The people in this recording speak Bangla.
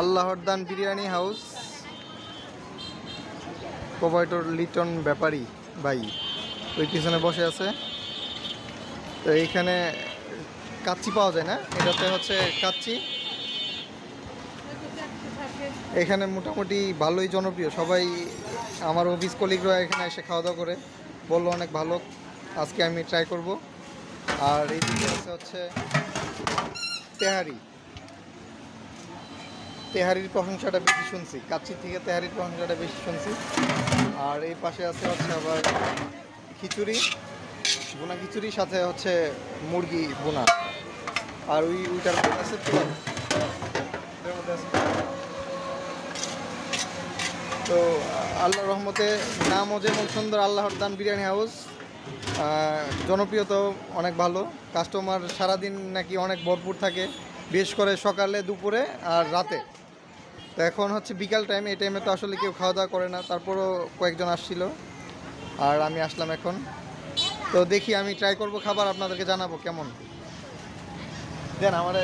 আল্লাহর দান বিরিয়ানি হাউস, প্রোভাইডর লিটন ব্যাপারী ভাই ওই পিছনে বসে আছে। তো এইখানে কাচ্চি পাওয়া যায় না, এটাতে হচ্ছে কাচ্চি। এখানে মোটামুটি ভালোই জনপ্রিয়, সবাই আমার অফিস কলিগরা এখানে এসে খাওয়া দাওয়া করে, বললো অনেক ভালো। আজকে আমি ট্রাই করব। আর এইদিকে আছে হচ্ছে তেহারি, তেহারির প্রশংসাটা বেশি শুনছি, কাচ্চির থেকে তেহারির প্রশংসাটা বেশি শুনছি। আর এই পাশে আছে হচ্ছে আবার খিচুড়ি, বোনা খিচুড়ি, সাথে হচ্ছে মুরগি বোনা। আর ওইটার মধ্যে আছে পোলাও, এটার মধ্যে আছে। তো আল্লাহর রহমতে নামও যেমন সুন্দর, আল্লাহর দান বিরিয়ানি হাউস, জনপ্রিয়তাও অনেক ভালো। কাস্টমার সারাদিন নাকি অনেক ভরপুর থাকে, বিশেষ করে সকালে, দুপুরে আর রাতে। তো এখন হচ্ছে বিকাল টাইম, এই টাইমে তো আসলে কেউ খাওয়া দাওয়া করে না, তারপরও কয়েকজন আসছিল আর আমি আসলাম এখন। তো দেখি, আমি ট্রাই করব খাবার, আপনাদেরকে জানাবো কেমন। দেন আমারে